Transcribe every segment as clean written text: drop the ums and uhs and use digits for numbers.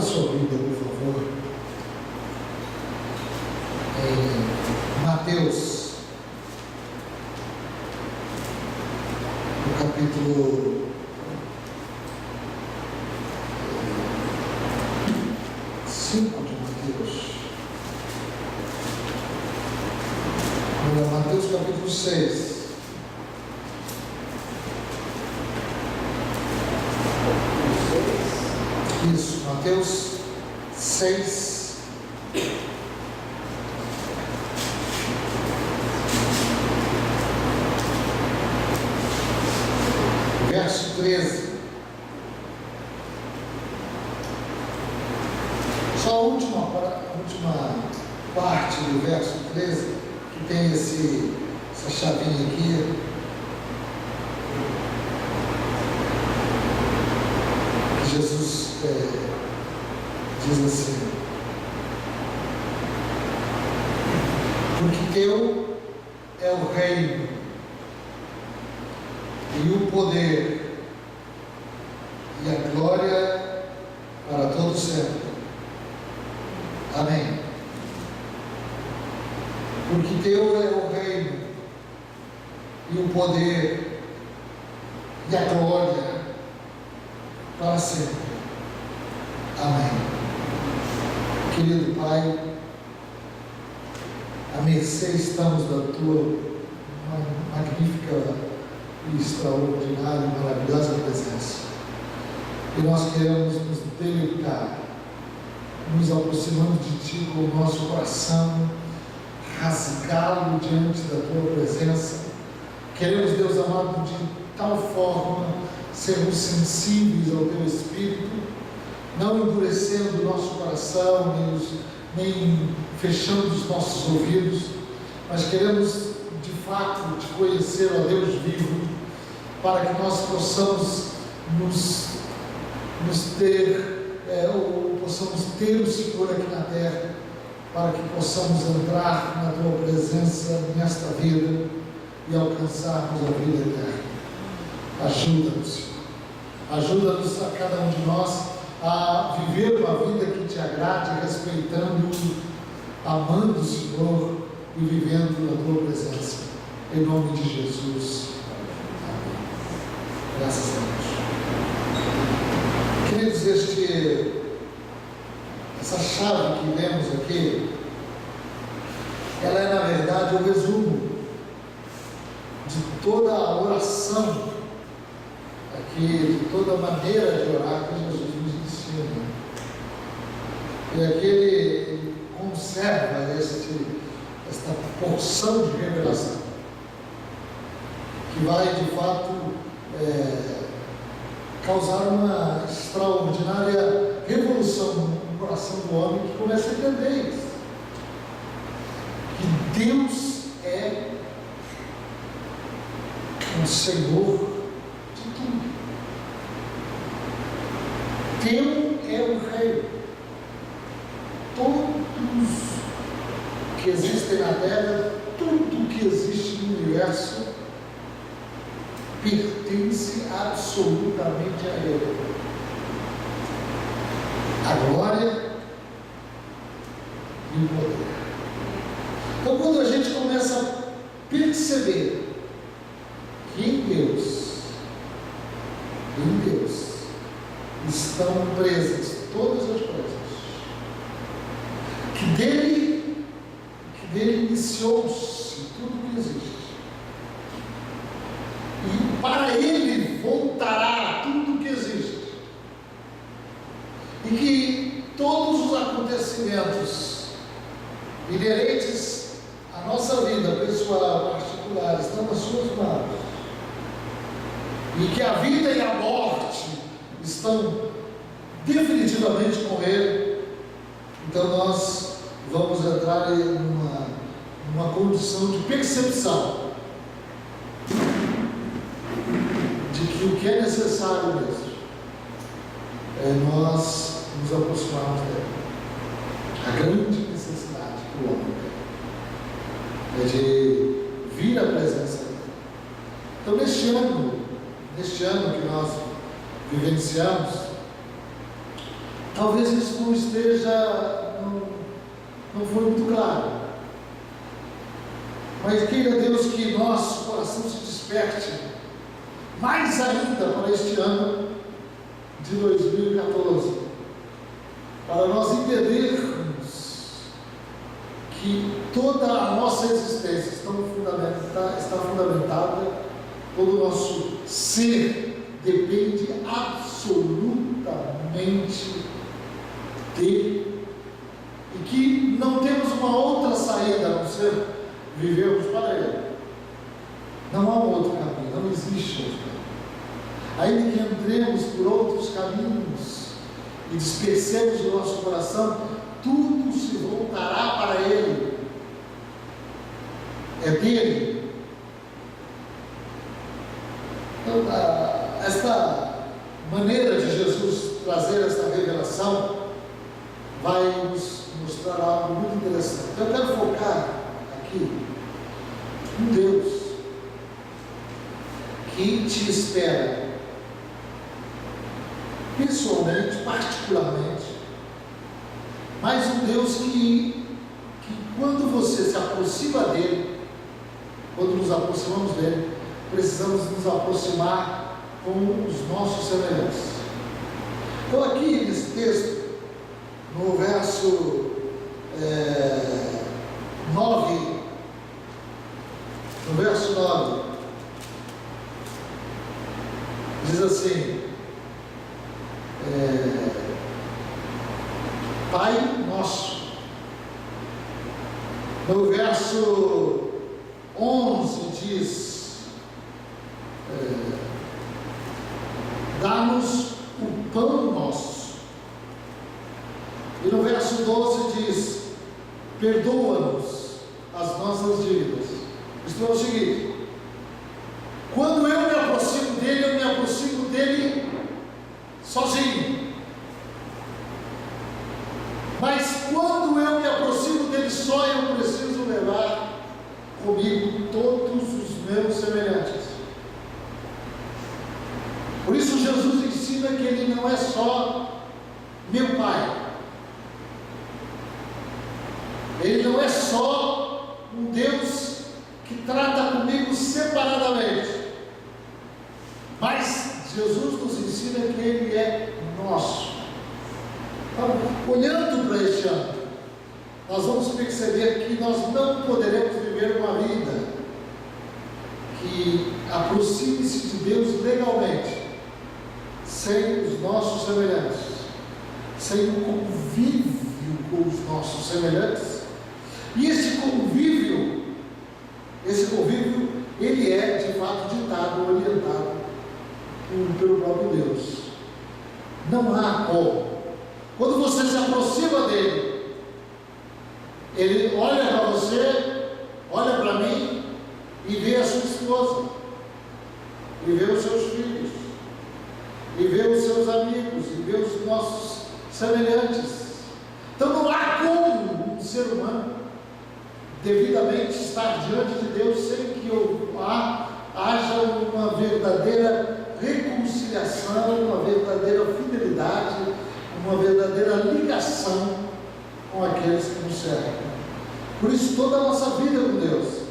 sua Bíblia, por favor, em Mateus, no capítulo 5 de Mateus. Mateus capítulo 6. Isso, Mateus 6. Verso 13. Só a última parte do verso 13, que tem essa chavinha aqui. Que Jesus diz assim: porque teu é o reino, e o poder, e a glória para todo sempre. Amém. Porque teu é o reino, e o poder, e a glória para sempre. Amém. Querido Pai, à mercê estamos da tua magnífica e extraordinária e maravilhosa presença. E nós queremos nos deleitar, nos aproximando de Ti com o nosso coração, rasgá-lo diante da Tua presença. Queremos, Deus amado, de tal forma sermos sensíveis ao Teu Espírito, não endurecendo o nosso coração, nem fechando os nossos ouvidos, mas queremos de fato Te conhecer, ó Deus vivo, para que nós possamos possamos ter o Senhor aqui na terra, para que possamos entrar na Tua presença nesta vida e alcançarmos a vida eterna. Ajuda-nos, Senhor. Ajuda-nos a cada um de nós a viver uma vida que Te agrade, respeitando, amando o Senhor e vivendo na Tua presença. Em nome de Jesus. Amém. Graças a Deus. Queridos, essa chave que lemos aqui, ela é, na verdade, o resumo de toda a oração aqui, de toda a maneira de orar que Jesus nos ensina. E aqui ele conserva esta porção de revelação, que vai, de fato, causar uma extraordinária revolução no coração do homem, que começa a entender isso. Que Deus é o Senhor de tudo. Teu é o Rei. Todos que existem na terra, tudo que existe no universo, pertence absolutamente a Ele. A glória e o poder. Então, quando a gente começa a perceber que em Deus estão presas todas as coisas, que dele iniciou-se tudo que existe, e para Ele voltará tudo que existe, e que todos os acontecimentos inerentes à nossa vida pessoal, particular, estão nas suas mãos, e que a vida e a morte estão definitivamente com Ele. Então nós vamos entrar em uma condição de percepção de que o que é necessário mesmo é nós nos aproximarmos dele. A grande necessidade do homem é de vir à presença dele. Então, neste ano que nós vivenciamos, Talvez isso não esteja, não foi muito claro. Mas queira Deus que nosso coração se desperte mais ainda para este ano de 2014, para nós entendermos que toda a nossa existência está fundamentada, todo o nosso ser depende absolutamente dele, e que não temos uma outra saída a não ser vivermos para ele. Não há um outro caminho, não existe outro caminho. Ainda que entremos por outros caminhos e dispersemos o nosso coração, tudo se voltará para ele. É dele. Então, esta maneira de Jesus trazer esta revelação vai nos mostrar algo muito interessante. Eu quero focar aqui um Deus que te espera pessoalmente, particularmente, mas um Deus que quando você se aproxima dele, quando nos aproximamos dele, precisamos nos aproximar com os nossos semelhantes. Então aqui nesse texto, no verso 9, diz assim: Pai nosso. No verso 11 diz: dá-nos o pão nosso. E no verso 12 diz: perdoa-nos as nossas dívidas. Isto é o seguinte: quando eu me aproximo dele, eu me aproximo dele sozinho. Mas quando eu me aproximo dele só, eu preciso levar comigo todos os meus semelhantes. Por isso Jesus ensina que ele não é só meu Pai. Ele não é só um Deus que trata comigo separadamente. Mas Jesus nos ensina que ele é nosso. Então, olhando para este ano, nós vamos perceber que nós não poderemos viver uma vida que aproxime-se de Deus legalmente, sem os nossos semelhantes, sem o convívio com os nossos semelhantes. E esse convívio, ele é de fato ditado, orientado pelo próprio Deus. Não há como. Quando você se aproxima dele, ele olha para você, olha para mim e vê a sua esposa, e vê os seus filhos, e vê os seus amigos, e vê os nossos semelhantes. Então não há como um ser humano devidamente estar diante de Deus sem que haja uma verdadeira reconciliação, uma verdadeira fidelidade, uma verdadeira ligação com aqueles que nos servem. Por isso toda a nossa vida com Deus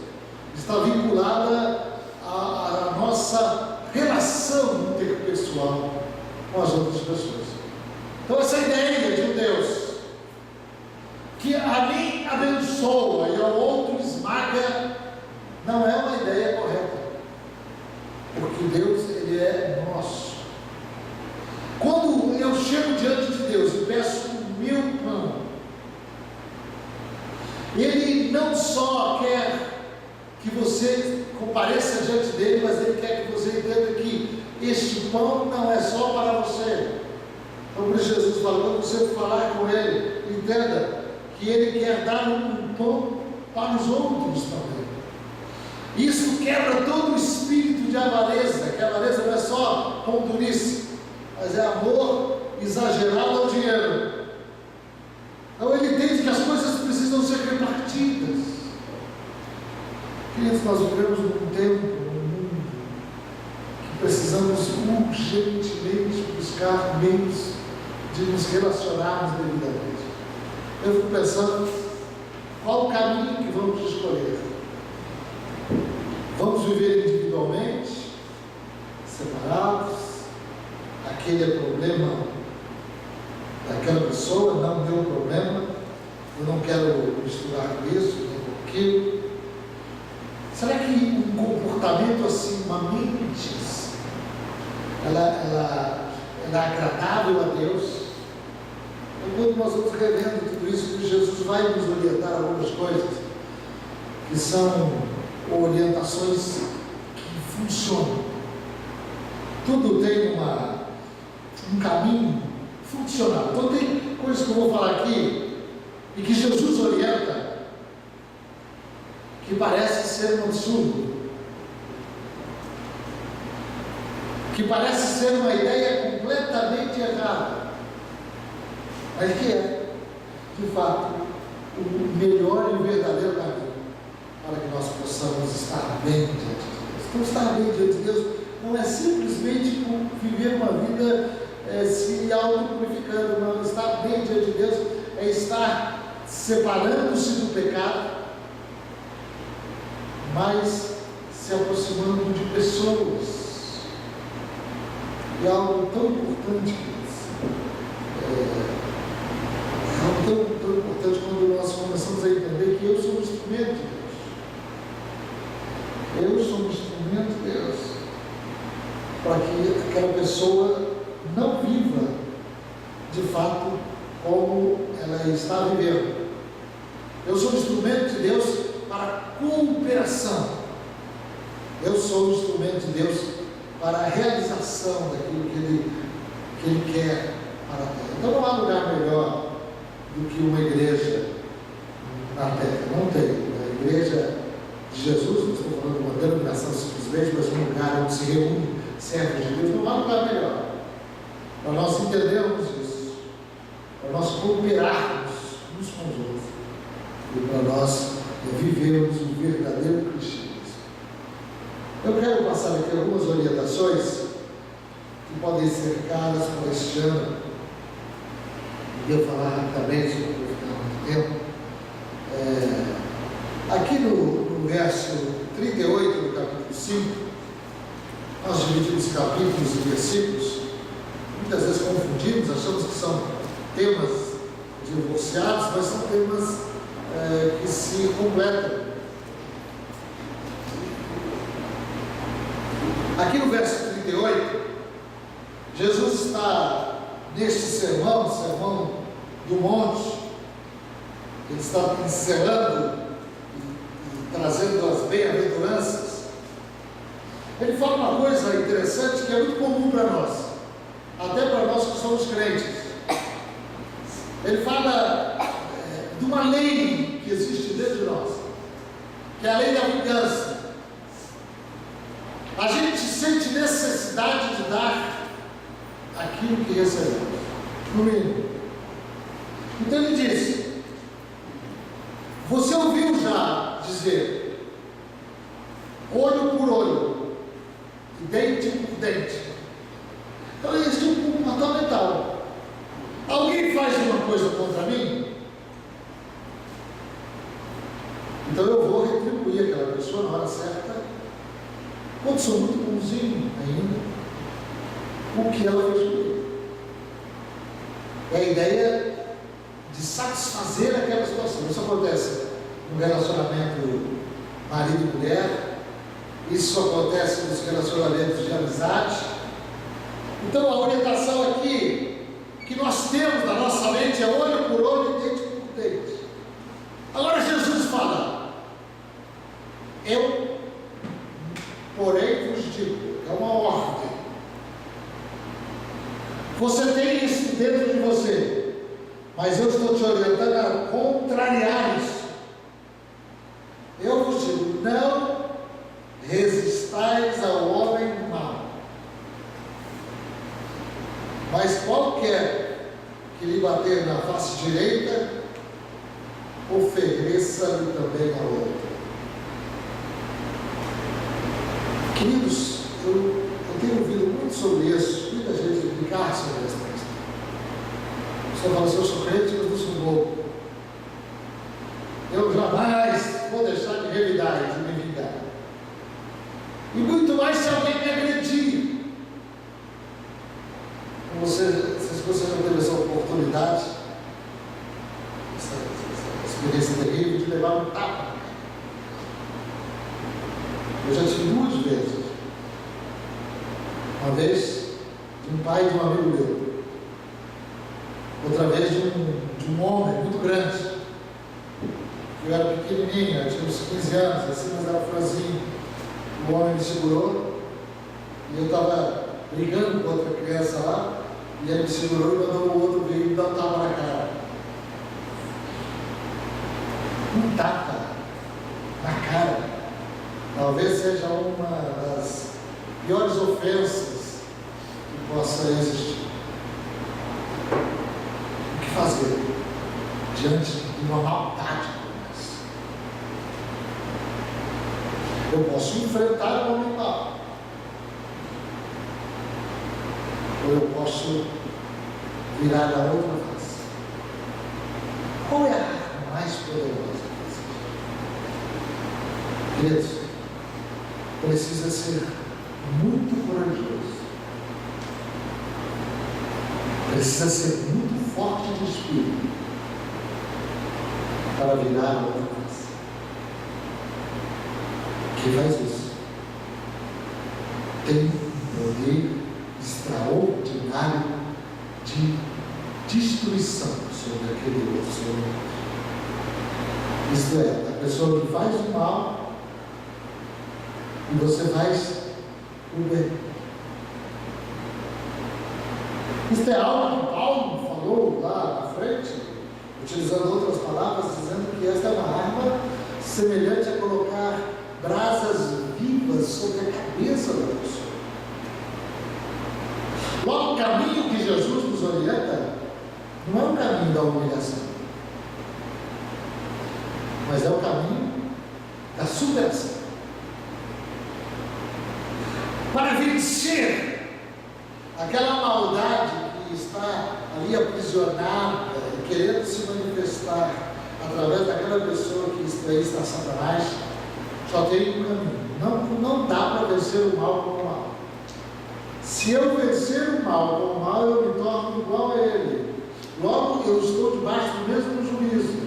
está vinculada à nossa relação interpessoal com as outras pessoas. Então essa ideia de um Deus que a mim abençoa e ao outro esmaga, não é uma ideia correta, porque Deus, ele é nosso. Quando eu chego diante de Deus e peço o meu pão, ele não só quer que você compareça diante dele, mas ele quer que você entenda que este pão não é só para você. Então por isso Jesus falou, quando você falar com ele, entenda que ele quer dar um pão para os outros também. Isso quebra todo o espírito de avareza, que a avareza não é só ponturice, mas é amor exagerado ao dinheiro. Então ele entende que as coisas precisam ser repartidas. Queridos, nós vivemos num tempo, num mundo, que precisamos urgentemente buscar meios de de nos relacionarmos devidamente. Eu fico pensando, qual o caminho que vamos escolher? Vamos viver individualmente, separados? Aquele é problema daquela pessoa, não meu problema, eu não quero misturar com isso, nem com aquilo. Será que um comportamento assim, uma mente, ela é agradável a Deus? Quando nós vamos revendo tudo isso, Jesus vai nos orientar algumas coisas que são orientações que funcionam. Tudo tem um caminho funcional. Então tem coisas que eu vou falar aqui e que Jesus orienta que parece ser um absurdo, que parece ser uma ideia completamente errada, mas que é, de fato, o melhor e o verdadeiro caminho para que nós possamos estar bem diante de Deus. Então, estar bem diante de Deus não é simplesmente viver uma vida se auto-purificando, não. Estar bem diante de Deus é estar separando-se do pecado, mas se aproximando de pessoas. E algo tão importante que é algo tão importante quando nós começamos a entender que eu sou um instrumento de Deus. Eu sou um instrumento de Deus para que aquela pessoa não viva de fato como ela está vivendo. Eu sou um instrumento de Deus para cooperação. Eu sou um instrumento de Deus para a realização daquilo que Ele quer para a terra. Então não há lugar melhor do que uma igreja na terra. Não tem. A igreja de Jesus, não estou falando de uma denominação simplesmente, mas um lugar onde se reúne servos de Deus, não há lugar melhor para nós entendermos isso, para nós cooperarmos uns com os outros e para nós vivermos o verdadeiro cristianismo. Eu quero passar aqui algumas orientações que podem ser caras para este ano. E eu falar rapidamente, não vou ficar muito tempo. Aqui no verso 38 do capítulo 5, nós dividimos capítulos e versículos, muitas vezes confundimos, achamos que são temas divorciados, mas são temas que se completam. Aqui no verso 38, Jesus está neste sermão do monte, ele está encerrando e trazendo as bem-aventuranças. Ele fala uma coisa interessante que é muito comum para nós, até para nós que somos crentes. Ele fala de uma lei que existe dentro de nós, que é a lei da vingança. A gente sente necessidade de dar aquilo que recebemos, no mínimo. Então ele diz: você ouviu já dizer olho por olho e dente por dente. Então existe um comportamental. Alguém faz uma coisa contra mim, então eu vou retribuir aquela pessoa na hora certa, quando sou muito bonzinho ainda, o que ela fez comigo. É a ideia de satisfazer aquela situação. Isso acontece no relacionamento marido e mulher, isso acontece nos relacionamentos de amizade. Então a orientação aqui que nós temos na nossa mente é olho por olho e dente por dente. Agora Jesus fala: eu, porém, vos digo, é uma ordem. Você tem isso dentro de você, mas eu estou te orientando a contrariar isso. Eu vos digo: não resistais ao homem mau, mas qualquer que lhe bater na face direita, ofereça-lhe também a outra. Queridos, eu tenho ouvido muito sobre isso, muita gente explicar sobre essa questão. Você fala assim, eu sou crente, mas não sou bobo. Eu jamais vou deixar de revidar e de me vingar. E muito mais se alguém me agredir. Se você não teve essa oportunidade, essa experiência terrível de levar um tapa. Eu já tive 2 vezes. Uma vez de um pai de um amigo meu. Outra vez de um homem muito grande. Eu era pequenininho, eu tinha uns 15 anos, assim, mas era franzinho. O homem me segurou e eu estava brigando com outra criança lá, e ele me segurou e mandou o outro vir e dar um tapa na cara. Um tapa na cara talvez seja uma das piores ofensas que possa existir. O que fazer diante de uma maldade como essa? Eu posso enfrentar o homem mau, ou eu posso virar a outra face. Qual é a arma mais poderosa que existe? Queridos, precisa ser muito corajoso, precisa ser muito forte de espírito para virar a outra face. Quem faz isso tem um poder extraordinário de destruição sobre aquele outro ser humano. Isto é, a pessoa que faz o mal e você faz o bem. Isto é algo que Paulo falou lá na frente, utilizando outras palavras, dizendo que esta é uma arma semelhante a colocar brasas vivas sobre a cabeça da pessoa. Logo, o caminho que Jesus nos orienta não é o caminho da humilhação, mas é o caminho da superação. Para vencer aquela maldade que está ali aprisionada e querendo se manifestar através daquela pessoa que está Satanás, só tem um caminho. Não dá para vencer o mal com o mal. Se eu vencer o mal com o mal, eu me torno igual a ele. Logo, eu estou debaixo do mesmo juízo.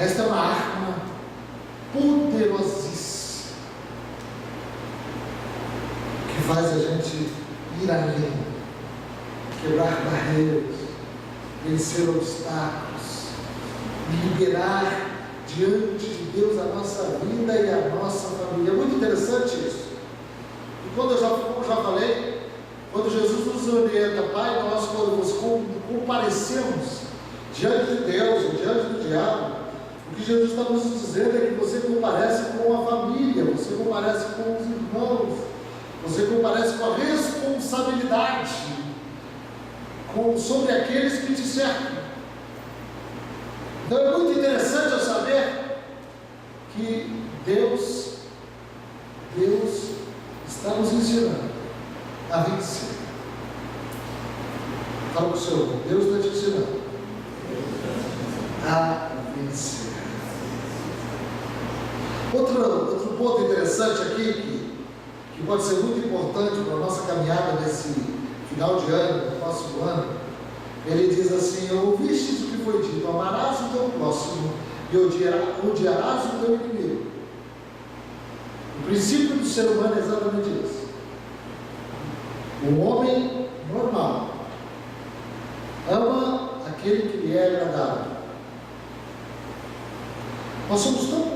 Esta é uma arma poderosíssima que faz a gente ir além, quebrar barreiras, vencer obstáculos, liberar diante de Deus a nossa vida e a nossa família. É muito interessante isso. E como já falei, quando Jesus nos orienta, Pai nosso, quando nos comparecemos diante de Deus ou diante do diabo, o que Jesus está nos dizendo é que você comparece com a família, você comparece com os irmãos, você comparece com a responsabilidade sobre aqueles que te cercam. Então é muito interessante eu saber que Deus está nos ensinando a vencer. Fala para o seu irmão, Deus está te ensinando a vencer. Outro ponto interessante aqui, que pode ser muito importante para a nossa caminhada nesse final de ano, no próximo ano, ele diz assim: ouvistes o que foi dito, amarás o teu próximo e odiarás o teu inimigo. O princípio do ser humano é exatamente isso. O homem normal ama aquele que lhe é agradável. Nós somos tão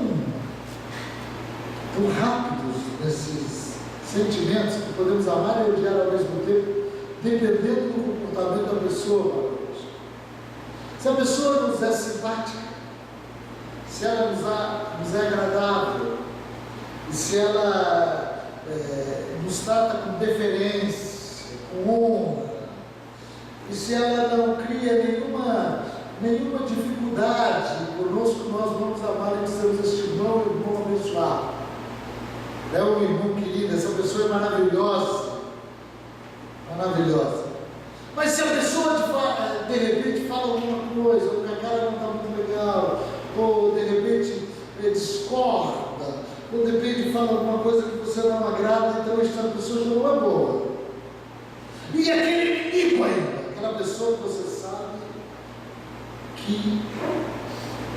rápidos nesses sentimentos que podemos amar e odiar ao mesmo tempo, dependendo do comportamento da pessoa. Se a pessoa nos é simpática, se ela nos é agradável, e se ela nos trata com deferência, com honra, e se ela não cria nenhuma dificuldade conosco, nós vamos amar e sermos este irmão abençoado. É um irmão querido, essa pessoa é maravilhosa. maravilhosa. Mas se a pessoa de repente fala alguma coisa, ou que a cara não está muito legal, ou de repente discorda, ou de repente fala alguma coisa que você não agrada, então esta pessoa já não é boa. E aquele inimigo ainda, aquela pessoa que você sabe que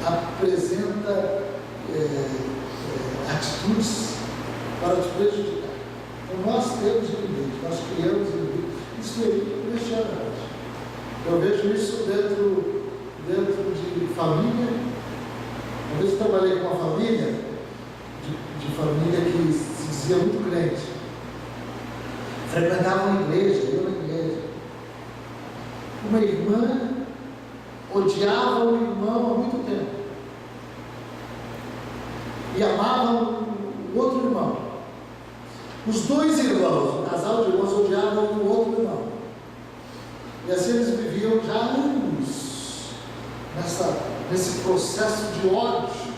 apresenta atitudes para te prejudicar. Então nós temos inimigos, nós criamos inimigos. Isso é impressionante. Eu vejo isso dentro de família. Uma vez eu trabalhei com uma família, de família que se dizia muito crente. Frequentava uma igreja, eu na igreja. Uma irmã odiava o irmão há muito tempo. E amava o outro irmão. Os dois irmãos, um casal de irmãos, odiavam o outro irmão. E assim eles viviam já anos nesse processo de ódio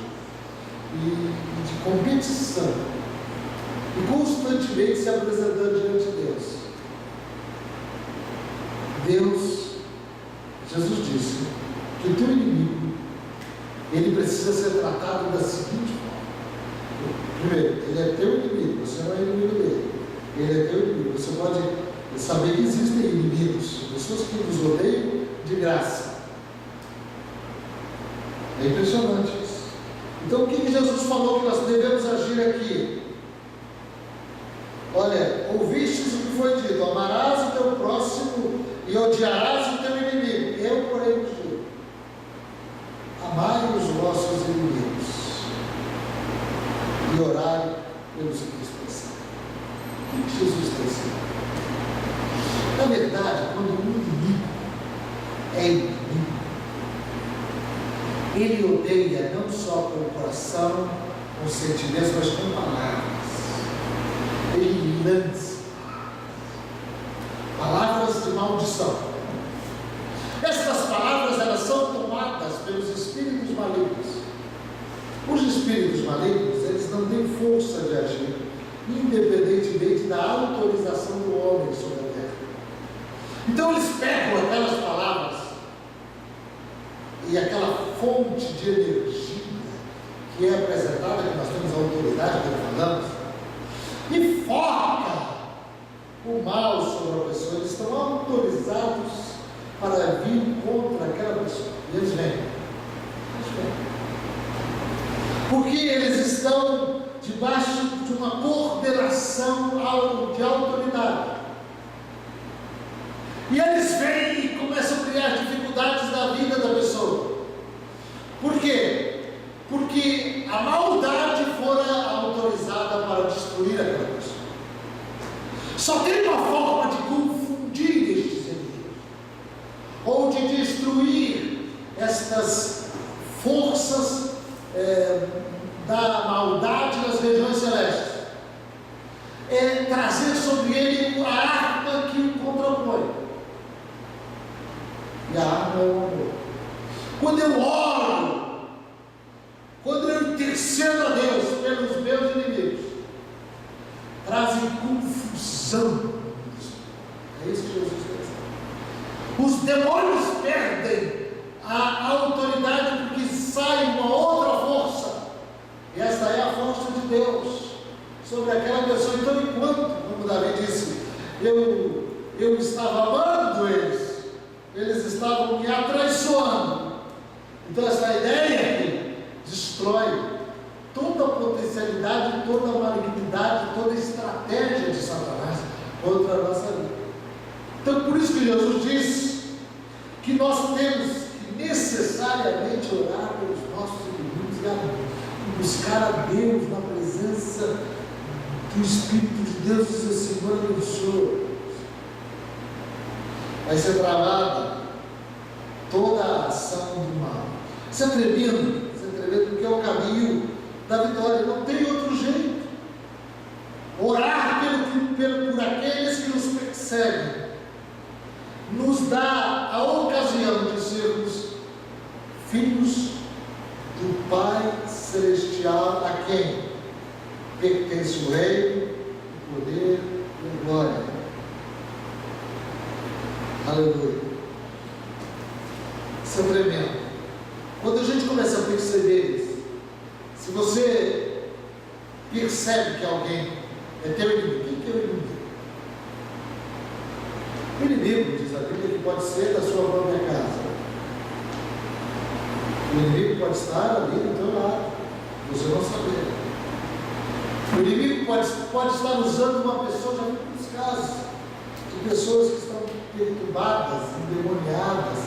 e de competição. E constantemente se apresentando diante de Deus. Jesus disse que o teu inimigo, ele precisa ser tratado da seguinte forma. Primeiro, ele é teu inimigo, você não é inimigo dele. Ele é teu inimigo. Você pode saber que existem inimigos, pessoas que nos odeiam de graça. É impressionante isso. Então, o que Jesus falou que nós devemos agir aqui? Olha, ouvistes o que foi dito: amarás o teu próximo e odiarás o teu inimigo. Eu, porém, vos digo: amai os vossos inimigos e orai pelos que vos perseguem. O que Jesus está ensinando? Na verdade, quando um inimigo é inimigo, ele odeia não só com o coração, com sentimentos, mas com palavras. Ele lança palavras de maldição. Estas palavras, elas são tomadas pelos espíritos malignos. Os espíritos malignos, eles não têm força de agir, independentemente da autorização do homem sobre a terra. Então eles pegam aquelas palavras e aquela fonte de energia que é apresentada, que nós temos a autoridade, que falamos, e foca o mal sobre a pessoa. Eles estão autorizados para vir contra aquela pessoa. E eles vêm. Porque eles estão debaixo de uma coordenação de autoridade. E eles vêm e começam a criar dificuldades na vida da pessoa. Por quê? Porque a maldade fora autorizada para destruir aquela pessoa. Só tem uma forma de confundir estes inimigos, ou de destruir estas forças da maldade nas regiões celestes. É trazer sobre ele a arma que o contrapõe. E a arma é o amor. Quando eu oro, quando eu intercedo a Deus pelos meus inimigos, trazem confusão. É isso que Jesus fez. Os demônios perdem a autoridade porque sai uma outra força. E esta é a força de Deus sobre aquela pessoa. Então, enquanto, como Davi disse, eu estava amando eles estavam me atraiçoando. Então, essa ideia aqui destrói toda a potencialidade, toda a malignidade, toda a estratégia de Satanás contra a nossa vida. Então, por isso que Jesus disse que nós temos que necessariamente orar pelos nossos inimigos e buscar a Deus na presença do Espírito de Deus. Diz assim: Senhor, abençoa. Vai ser travada toda a ação do mal. Isso é tremendo, porque é o caminho da vitória. Não tem outro jeito. Orar por aqueles que nos perseguem nos dá a ocasião de sermos filhos do Pai Celestial, a quem pertence o reino, o poder e a glória. Aleluia. Isso é tremendo. Quando a gente começa a perceber isso, se você percebe que alguém é teu inimigo, quem que é o inimigo? O inimigo, diz a Bíblia, que pode ser da sua própria casa. O inimigo pode estar ali do teu lado, você não saber. O inimigo pode estar usando uma pessoa, já vi muitos casos, de pessoas que estão perturbadas, endemoniadas,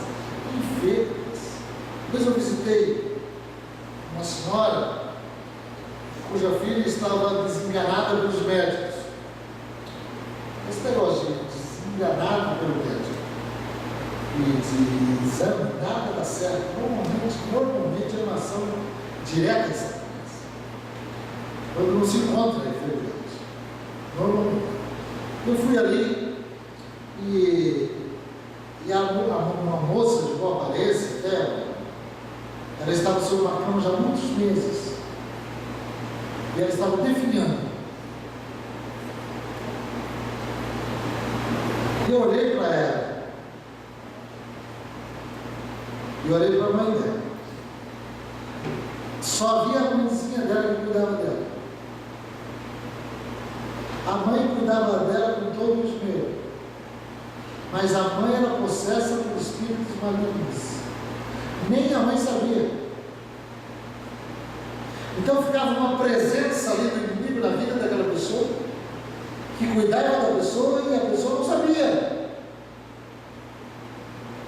enfermas. Depois eu visitei uma senhora cuja filha estava desenganada pelos médicos. Esse negócio de desenganado pelo médico e de exame, nada dá certo. Normalmente é uma ação direta de Satanás. Quando não se encontra a enfermidade. Normalmente. Eu fui ali e uma moça de boa aparência, até, ela estava sob uma cama já há muitos meses. E ela estava definhando. E eu olhei para ela. E olhei para a mãe dela. Só havia a mãezinha dela que cuidava dela. A mãe cuidava dela com todo o esmero. Mas a mãe era possessa por espíritos malignos. Nem a mãe sabia. Então ficava uma presença ali do inimigo na vida daquela pessoa, que cuidava da pessoa e a pessoa não sabia.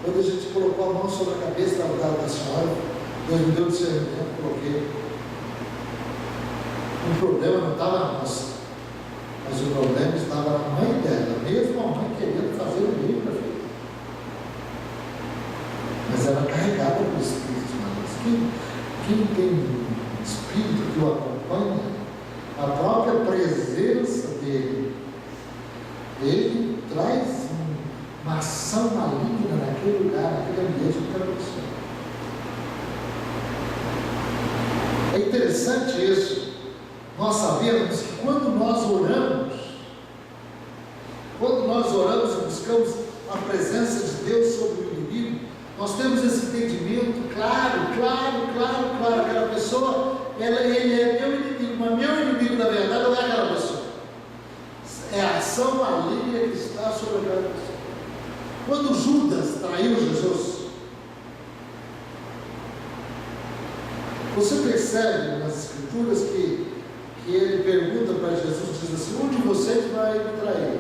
Quando a gente colocou a mão sobre a cabeça da senhora, Deus me deu discernimento, coloquei. O problema não estava na nossa, mas o problema estava na mãe dela, mesmo a mãe querendo fazer o bem para a filha. Mas era carregada por espíritos malignos. Quem tem espírito que o acompanha, a própria presença dele, ele traz uma ação maligna naquele lugar, naquele ambiente que aquela pessoa. É interessante isso, nós sabemos que quando nós oramos e buscamos a presença de Deus sobre o inimigo, nós temos esse entendimento claro, aquela pessoa, ele é meu inimigo, mas meu inimigo na verdade não é aquela pessoa, é a ação maligna que está sobre aquela pessoa. Quando Judas traiu Jesus, você percebe nas escrituras que ele pergunta para Jesus, diz assim: um de vocês vai me trair?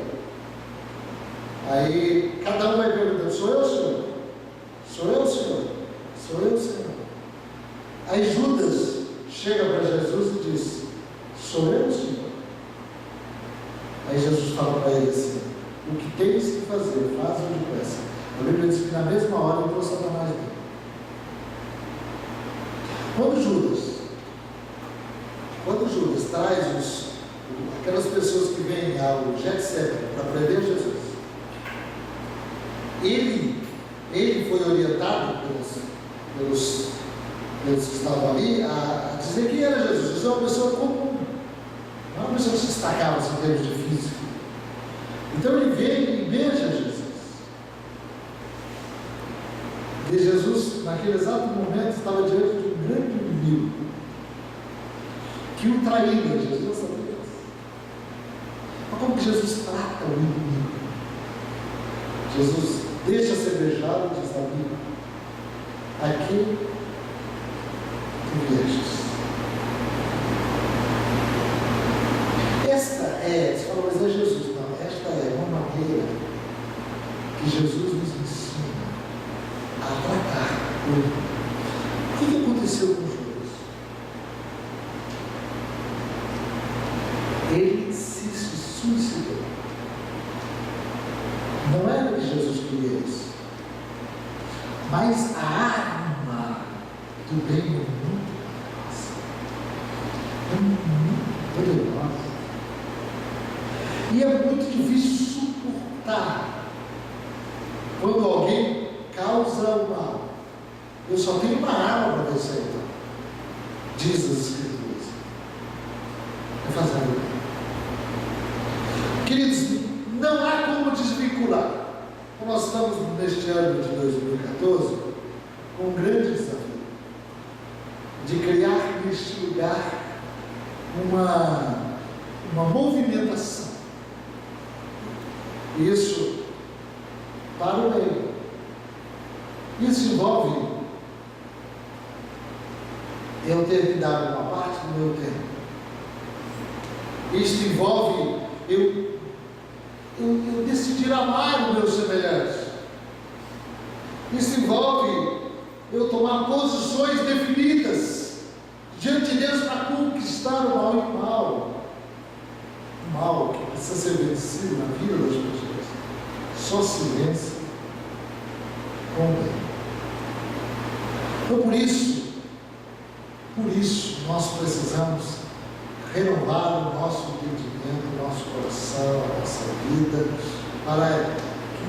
Aí cada um vai perguntando: sou eu, Senhor? Sou eu, Senhor? Sou eu, Senhor? Aí Judas chega para Jesus e diz: sou eu, Senhor? Aí Jesus fala para ele assim: o que tens que fazer, faz-o depressa. A Bíblia diz que na mesma hora entrou Satanás dele. Quando Judas traz aquelas pessoas que vêm ao Getsemane para prender Jesus, ele foi orientado pelos que estavam ali a dizer que era Jesus. Jesus é uma pessoa comum, não é uma pessoa que se destacava em termos de físico. Então ele vem e beija Jesus. E Jesus, naquele exato momento, estava diante de um grande inimigo que o traía. Jesus não sabia isso. Mas como que Jesus trata o inimigo? Jesus deixa ser beijado e diz: amigo, aqui tu beijas. Você fala, mas é Jesus. Não, esta é uma maneira que Jesus nos ensina a tratar o inimigo. O que aconteceu com Judas? Ele se suicidou. Não era que Jesus queria isso, mas a arma do bem é muito poderosa. E é muito difícil suportar quando alguém causa o mal. Eu só tenho uma arma para vencer, então, diz as Escrituras: é fazer o bem. Queridos, não há como desvincular. Então, nós estamos neste ano de 2014 com um grande desafio de criar neste lugar uma movimentação. Isso para o bem. Isso envolve eu ter que dar uma parte do meu tempo. Isso envolve eu decidir amar o meu semelhante. Isso envolve eu tomar posições definidas diante de Deus para conquistar o mal e o mal. O mal que precisa ser vencido na vida das pessoas só se vence com o bem. Então, por isso, nós precisamos renovar o nosso entendimento, o nosso coração, a nossa vida, para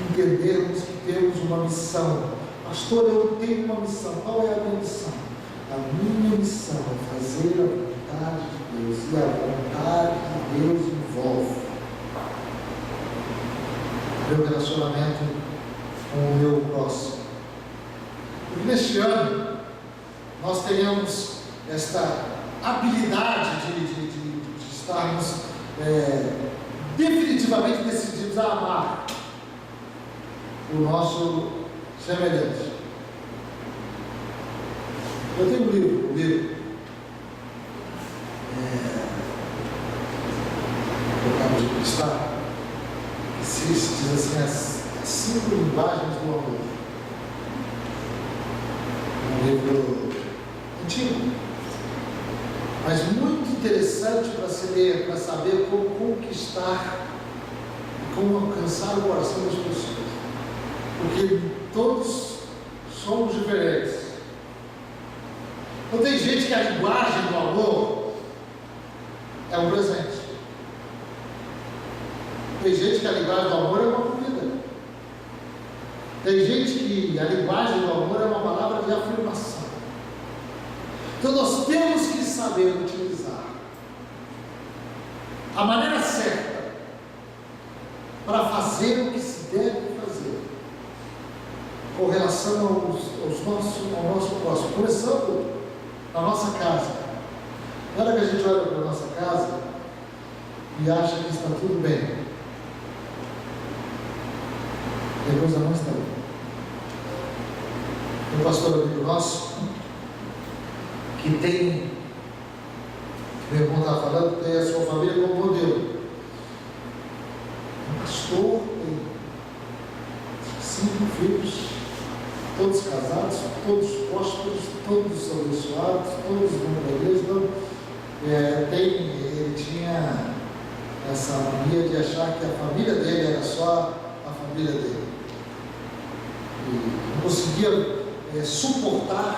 entendermos que temos uma missão. Pastor, eu tenho uma missão. Qual é a minha missão? A minha missão é fazer a vontade de Deus, e a vontade de Deus envolve meu relacionamento com o meu próximo. E neste ano, nós tenhamos esta habilidade de estarmos definitivamente decididos a amar o nosso semelhante. Eu tenho um livro eu acabo de listar, que diz assim, as 5 linguagens do amor. Um livro antigo, mas muito interessante para se ler, para saber como conquistar e como alcançar o coração das pessoas, porque todos somos diferentes. Então tem gente que a linguagem do amor é um presente, tem gente que a linguagem do amor é uma comida, tem gente que a linguagem do amor é uma palavra de afirmação. Então nós temos que saber utilizar a maneira certa para fazer o que se deve fazer com relação ao nosso próximo, começando na nossa casa. Na hora que a gente olha para a nossa casa e acha que está tudo bem, depois não está bem. Um pastor amigo nosso que tem, meu irmão estava falando, tem a sua família como modelo. Um pastor tem 5 filhos, todos casados, todos prósperos, todos abençoados, todos vão para a igreja. Ele tinha essa mania de achar que a família dele era só a família dele. E não conseguia suportar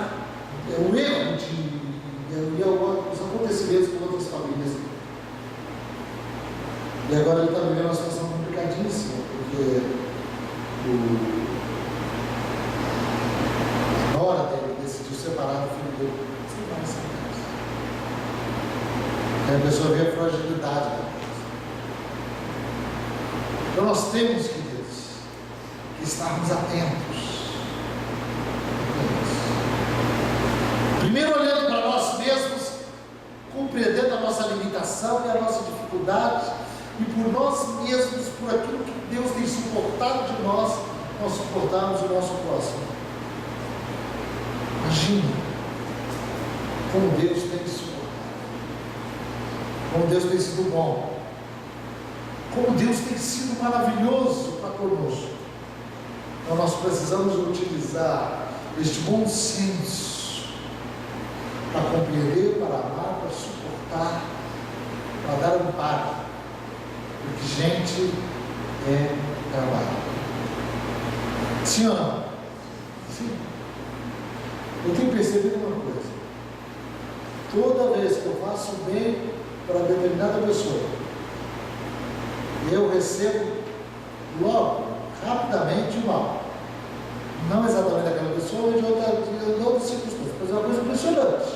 o erro e os acontecimentos com outras famílias. E agora ele está vivendo uma situação complicadíssima, porque a nora dele decidiu separar do filho dele. E a pessoa vê a fragilidade da coisa. Então nós temos, queridos, que estarmos atentos. Primeiro, olhando para nós mesmos, compreendendo a nossa limitação e a nossa dificuldade, e por nós mesmos, por aquilo que Deus tem suportado de nós suportarmos o nosso próximo. Imagina como Deus tem suportado, como Deus tem sido bom, como Deus tem sido maravilhoso para conosco. Então nós precisamos utilizar este bom senso para compreender, para amar, para suportar, para dar um paro, porque gente é trabalho. Sim ou não? Sim. Eu tenho percebido uma coisa: toda vez que eu faço bem para determinada pessoa, eu recebo logo, rapidamente, o mal. Não exatamente daquela pessoa, mas de outra circunstância. Mas é uma coisa impressionante.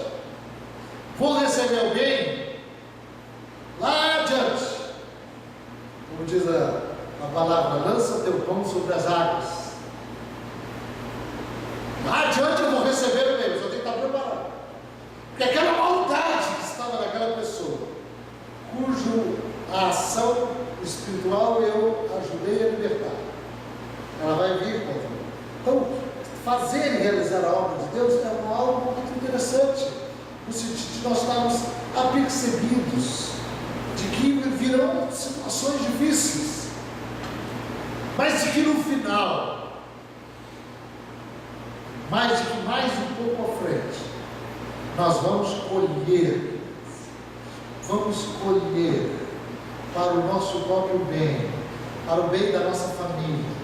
Vou receber o bem lá adiante. Como diz a palavra: lança teu pão sobre as águas. Lá adiante eu vou receber o meu, mas eu tenho que estar preparado. Porque aquela maldade que estava naquela pessoa, cuja ação espiritual eu ajudei a libertar, ela vai vir contra mim. Então, fazer e realizar a obra de Deus é algo muito interessante, no sentido de nós estarmos apercebidos de que virão situações difíceis, mas de que no final, mais um pouco à frente, nós vamos colher para o nosso próprio bem, para o bem da nossa família.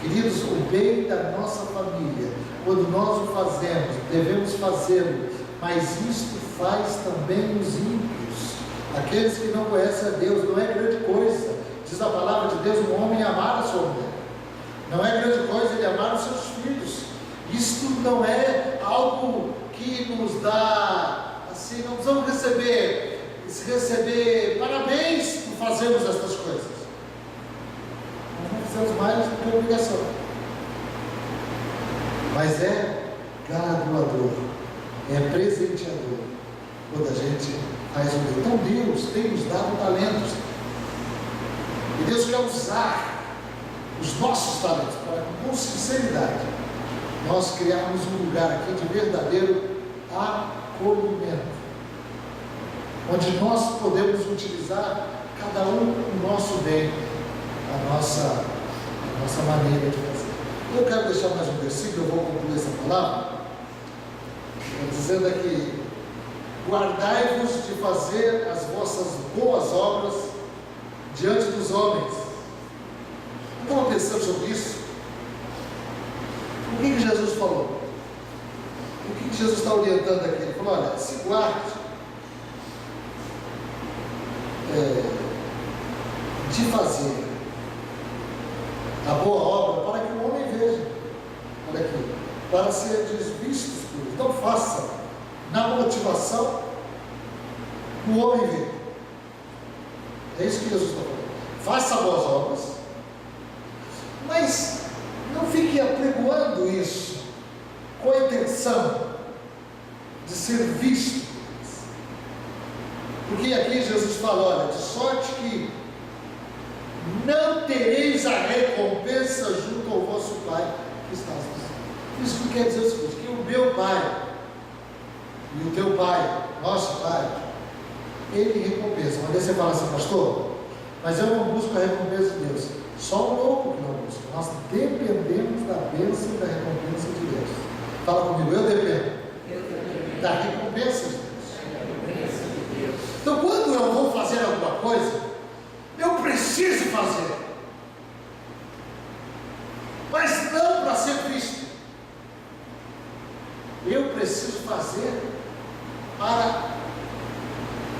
Queridos, o bem da nossa família, quando nós o fazemos, devemos fazê-lo, mas isto faz também os ímpios, aqueles que não conhecem a Deus. Não é grande coisa, diz a palavra de Deus, um homem amar a sua mulher. Não é grande coisa ele amar os seus filhos. Isto não é algo que nos dá, assim, não precisamos receber parabéns por fazermos estas coisas. Nós não precisamos mais do que obrigação. Mas é graduador, é presenteador quando a gente faz o bem. Então Deus tem nos dado talentos. E Deus quer usar os nossos talentos para, com sinceridade, nós criarmos um lugar aqui de verdadeiro acolhimento, onde nós podemos utilizar cada um o nosso bem, a nossa maneira de fazer. Eu quero deixar mais um versículo, eu vou concluir essa palavra, dizendo aqui: guardai-vos de fazer as vossas boas obras diante dos homens. Eu estava pensando sobre isso. O que Jesus falou? O que Jesus está orientando aqui? Ele falou: olha, se guarde de fazer a boa obra para que o homem veja. Olha aqui, para ser vistos por ele. Então faça na motivação o homem ver. É isso que Jesus está falando. Faça boas obras, mas não fique apregoando isso com a intenção de ser visto. Porque aqui Jesus fala: olha, de sorte que não tereis a recompensa junto ao vosso Pai que está nos céus. Isso quer dizer o seguinte: que o meu Pai e o teu Pai, nosso Pai, Ele recompensa. Mas aí você fala assim: pastor, mas eu não busco a recompensa de Deus. Só o louco que não busca. Nós dependemos da bênção e da recompensa de Deus. Fala comigo: eu dependo da recompensa de Deus. Então, quando eu vou fazer alguma coisa, eu preciso fazer, mas não para ser visto. Eu preciso fazer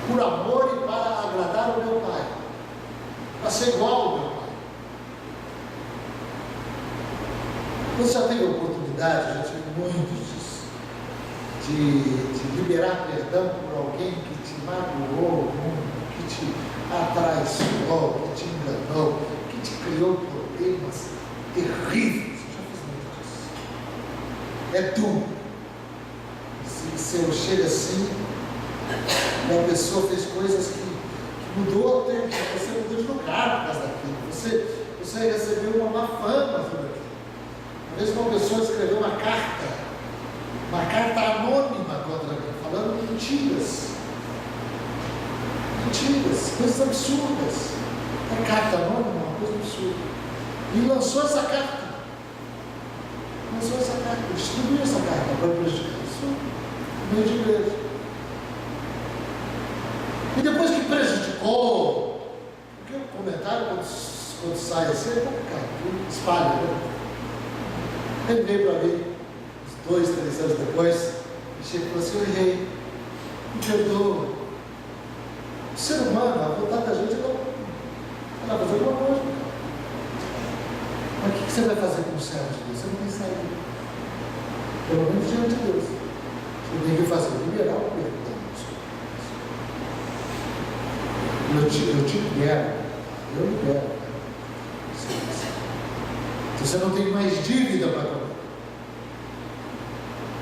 por amor e para agradar o meu Pai, para ser igual ao meu Pai. Você já teve a oportunidade, já tive muitos disso, de liberar perdão por alguém que te magoou muito, que te atraiçoou, que te enganou, que te criou problemas terríveis? Eu já fiz muito disso. É duro. Se eu chego assim, uma pessoa fez coisas que mudou o tempo, você mudou de lugar por causa daquilo, você recebeu uma má fama por aquilo. Uma vez uma pessoa escreveu uma carta anônima contra mim, falando mentiras, coisas absurdas. A carta anônima é uma coisa absurda. E lançou essa carta, distribuiu essa carta para prejudicar isso no meio de igreja. E depois que prejudicou, porque o comentário, quando sai assim, é complicado, espalha, né? Ele veio para mim, uns 2, 3 anos depois, e chegou e falou assim: eu errei, me perdoa. O ser humano, a vontade da gente é fazer alguma coisa. Mas o que você vai fazer com o servo de Deus? Você não tem saída. Pelo menos diante de Deus. Você tem que fazer, liberar o perdão. Eu te libero. Você não tem mais dívida para cobrar.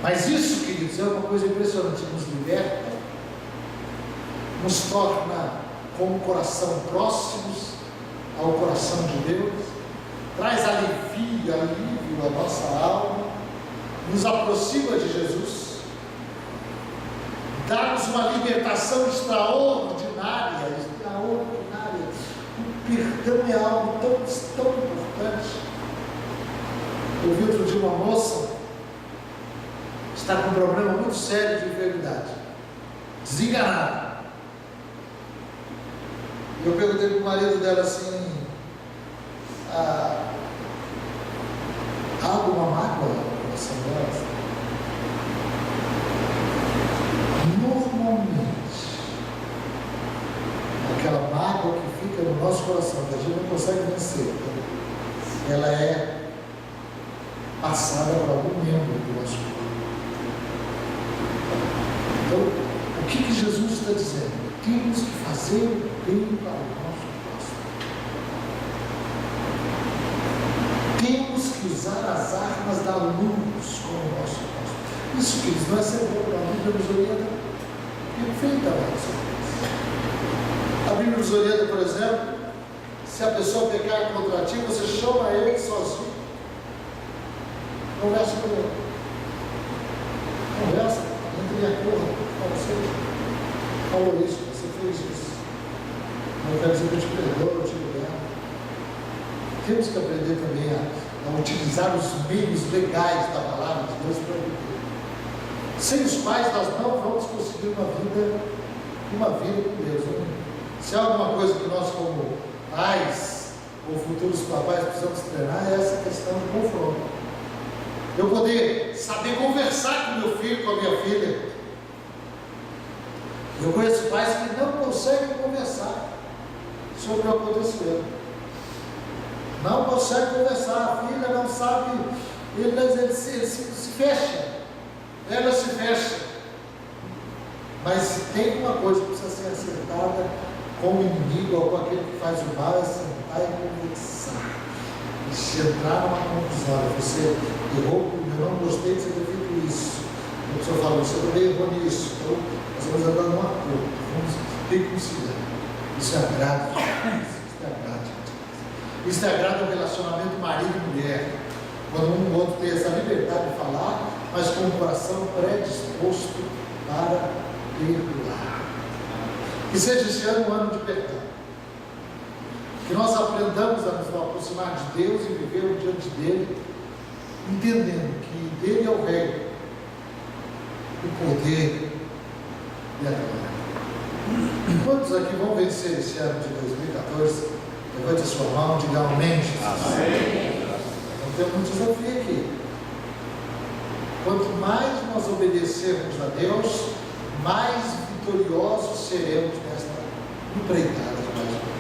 Mas isso, queridos, é uma coisa impressionante. Nos liberta, nos torna com o coração próximos ao coração de Deus, traz alívio à nossa alma, nos aproxima de Jesus, dá-nos uma libertação extraordinária. O perdão é algo tão importante. Eu vi outro dia uma moça está com um problema muito sério de enfermidade, desenganada. Eu perguntei para o marido dela assim: há alguma mágoa no coração dela? Normalmente, aquela mágoa que fica no nosso coração, que a gente não consegue vencer, ela é passada para algum membro do nosso corpo. Então, o que Jesus está dizendo? Temos que fazer o bem para o nosso próximo. Temos que usar as armas da luz como o nosso próximo. Isso, queridos, não é ser bom. A Bíblia nos orienta perfeitamente. A Bíblia nos orienta, por exemplo, se a pessoa pecar contra ti, você chama ele sozinho. Conversa com ele. Conversa, entre em acordo. Você falou isso, você fez isso. Não quero dizer que eu te perdoo, eu te libero. Temos que aprender também a utilizar os meios legais da palavra de Deus para viver. Sem os quais nós não vamos conseguir uma vida com Deus. Se há alguma coisa que nós, como pais ou futuros papais, precisamos treinar, é essa questão de confronto. Eu poder saber conversar com meu filho, com a minha filha. Eu conheço pais que não conseguem conversar sobre o acontecimento. Não conseguem conversar, a filha não sabe, ele se fecha, ela se fecha. Mas se tem uma coisa que precisa ser acertada com o inimigo ou com aquele que faz o mal, é sentar e conversar. E se entrar numa conclusão: você errou, eu não gostei de você ter feito isso. A pessoa fala: você também errou nisso. Então, nós vamos andar num acordo, vamos reconciliar. Isso é agrado de Deus. Isso é agrado ao relacionamento marido e mulher. Quando um ou outro tem essa liberdade de falar, mas com o coração predisposto para perdoar. Que seja esse ano um ano de perdão. Que nós aprendamos a nos aproximar de Deus e viver diante dele, entendendo que dele é o rei, o poder e a glória. Quantos aqui vão vencer esse ano de 2014? Levante a sua mão e diga amém. Então temos um desafio aqui. Quanto mais nós obedecermos a Deus, mais vitoriosos seremos nesta empreitada de mais.